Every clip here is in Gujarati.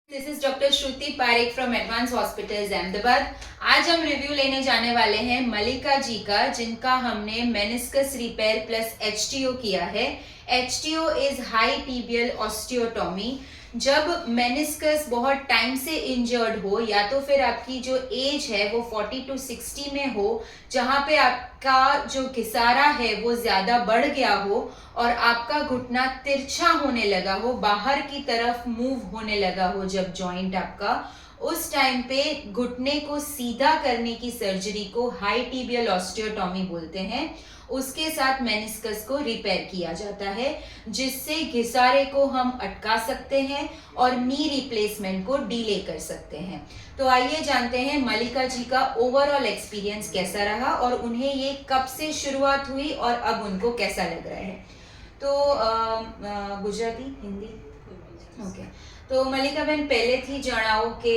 This is doctor Shruti Parekh from advance hospitals Ahmedabad. आज हम रिव्यू लेने जाने वाले हैं मलिका जी का, जिनका हमने मेनिस्कस रिपेयर प्लस एचटीओ किया है। एचटीओ इज हाई टिबियल ऑस्टियोटॉमी। जब मेनिस्कस बहुत टाइम से इंजर्ड हो या तो फिर आपकी जो एज है वो 40 to 60 में हो, जहाँ पे आपका जो घिसारा है वो ज्यादा बढ़ गया हो और आपका घुटना तिरछा होने लगा हो, बाहर की तरफ मूव होने लगा हो जब जॉइंट आपका, उस टाइम पे घुटने को सीधा करने की सर्जरी को हाई टिबियल ऑस्टियोटॉमी बोलते हैं। उसके साथ मेनिस्कस को रिपेयर किया जाता है, जिससे घिसारे को हम अटका सकते हैं और नी रिप्लेसमेंट को डिले कर सकते हैं। तो आइए जानते हैं मलिका जी का ओवरऑल एक्सपीरियंस कैसा रहा और उन्हें ये कब से शुरुआत हुई और अब उनको कैसा लग रहा है। तो गुजराती हिंदी ઓકે, તો મલિકાબેન પહેલેથી જણાવો કે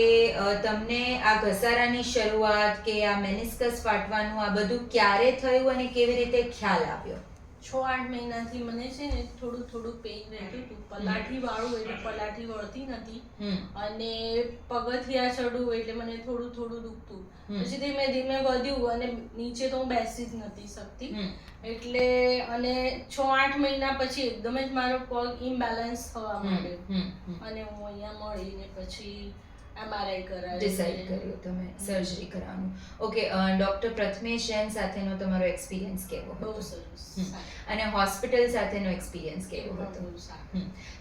તમને આ ઘસારાની શરૂઆત કે આ મેનિસ્કસ ફાટવાનું આ બધું ક્યારે થયું અને કેવી રીતે ખ્યાલ આવ્યો? 6-8 મહિનાથી મને છે ને થોડું થોડું પેઇન રહેતું હતું. પલાઠી વાળું એટલે પલાઠી વળતી નથી અને પગથિયા ચડું એટલે મને થોડું થોડું દુખતું. પછી ધીમે ધીમે વધ્યું અને નીચે તો હું બેસી જ નથી શકતી. એટલે અને 6-8 મહિના પછી એકદમ જ મારો પગ ઇમ્બેલેન્સ થવા માંડ્યો અને હું અહીંયા મળીને પછી MRI કરાવી ડિસાઈડ કર્યું તમે સર્જરી કરાવવાનું. ઓકે, ડોક્ટર પ્રથમેશ જૈન સાથેનો તમારો એક્સપિરિયન્સ કેવો હતો? બહુ સરસ. અને હોસ્પિટલ સાથેનો એક્સપિરિયન્સ કેવો હતો?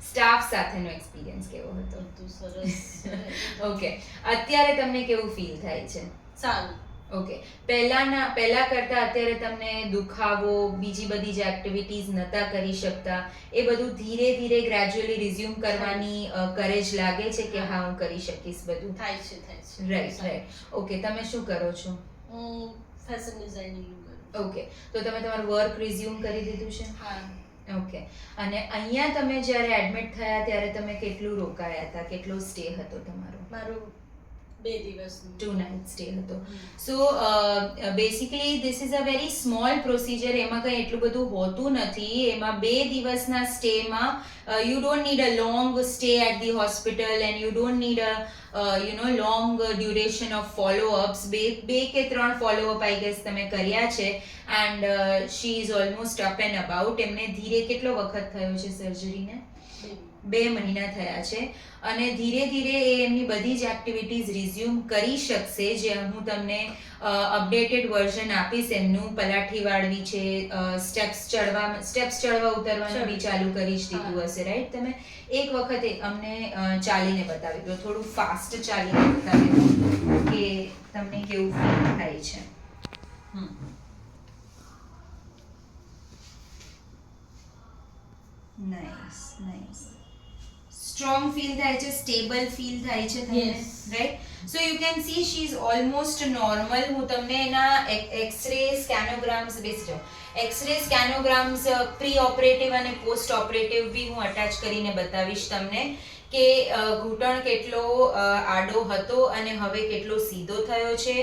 સ્ટાફ સાથેનો એક્સપિરિયન્સ કેવો હતો? સરસ. ઓકે, અત્યારે તમને કેવું ફીલ થાય છે? સારું. ઓકે, પહેલા કરતા અત્યારે તમને દુખાવો, બીજી બધી જે એક્ટિવિટીઝ નતા કરી શકતા, એ બધું ધીરે ધીરે ગ્રેજ્યુઅલી રિઝ્યુમ કરવાની કરેજ લાગે છે કે હા હું કરી શકીશ બધું? થાય છે. રાઈટ. ઓકે, તમે શું કરો છો? હું ફેશન ડિઝાઇનિંગ કરું. ઓકે, તો તમે તમારું વર્ક રિઝ્યુમ કરી દીધું છે? હા. ઓકે, અને અહીંયા તમે જ્યારે એડમિટ થયા ત્યારે તમે કેટલું રોકાયા હતા? કેટલો સ્ટે હતો તમારો? મારું 2 દિવસ 2 નાઇટ સ્ટે હતો. So basically this is a very small procedure. એમાં કંઈ એટલું બધું હોતું નથી. એમાં 2 દિવસના સ્ટેમાં you don't need a long stay at the hospital and you don't need a long duration of followups. બે કે 3 ફોલોઅપ આઈ ગેસ તમે કર્યા છે and she is almost up and about. એમને ધીરે કેટલો વખત થયો છે સર્જરીને? 2 મહિના થયા છે અને ધીરે ધીરે એ એમની બધી જ એક્ટિવિટીઝ રિઝ્યુમ કરી શકશે. જે હું તમને અપડેટેડ વર્ઝન આપીશ એમનું. પલાઠી વાળવી છે, સ્ટેપ્સ ચડવા ઉતરવાનું બી ચાલુ કરી જ દીધું હશે, રાઈટ? તમે એક વખત અમને ચાલીને બતાવી દો, થોડું ફાસ્ટ ચાલીને બતાવી દો કે તમને કેવું ફીલ થાય છે. નાઇસ. સ્ટ્રોંગ ફીલ થાય છે, સ્ટેબલ ફીલ થાય છે તમને, right? So you can see she is almost normal. હું તમને એના એક્સરે સ્કેનોગ્રામ્સ પ્રી ઓપરેટિવ અને પોસ્ટ ઓપરેટિવ બી હું અટેચ કરીને બતાવીશ તમને કે ઘૂંટણ કેટલો આડો હતો અને હવે કેટલો સીધો થયો છે.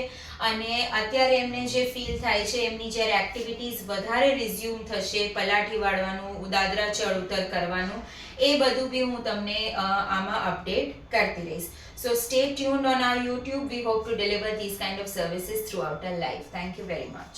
અને અત્યારે એમને જે ફીલ થાય છે, એમની જ્યારે એક્ટિવિટીઝ વધારે રિઝ્યુમ થશે, પલાઠી વાળવાનું, દાદરા ચડ ઉતર કરવાનું, એ બધું બી હું તમને આમાં અપડેટ કરતી રહીશ. સો stay tuned on R YouTube. We hope to deliver these kind of services throughout our life. Thank you very much.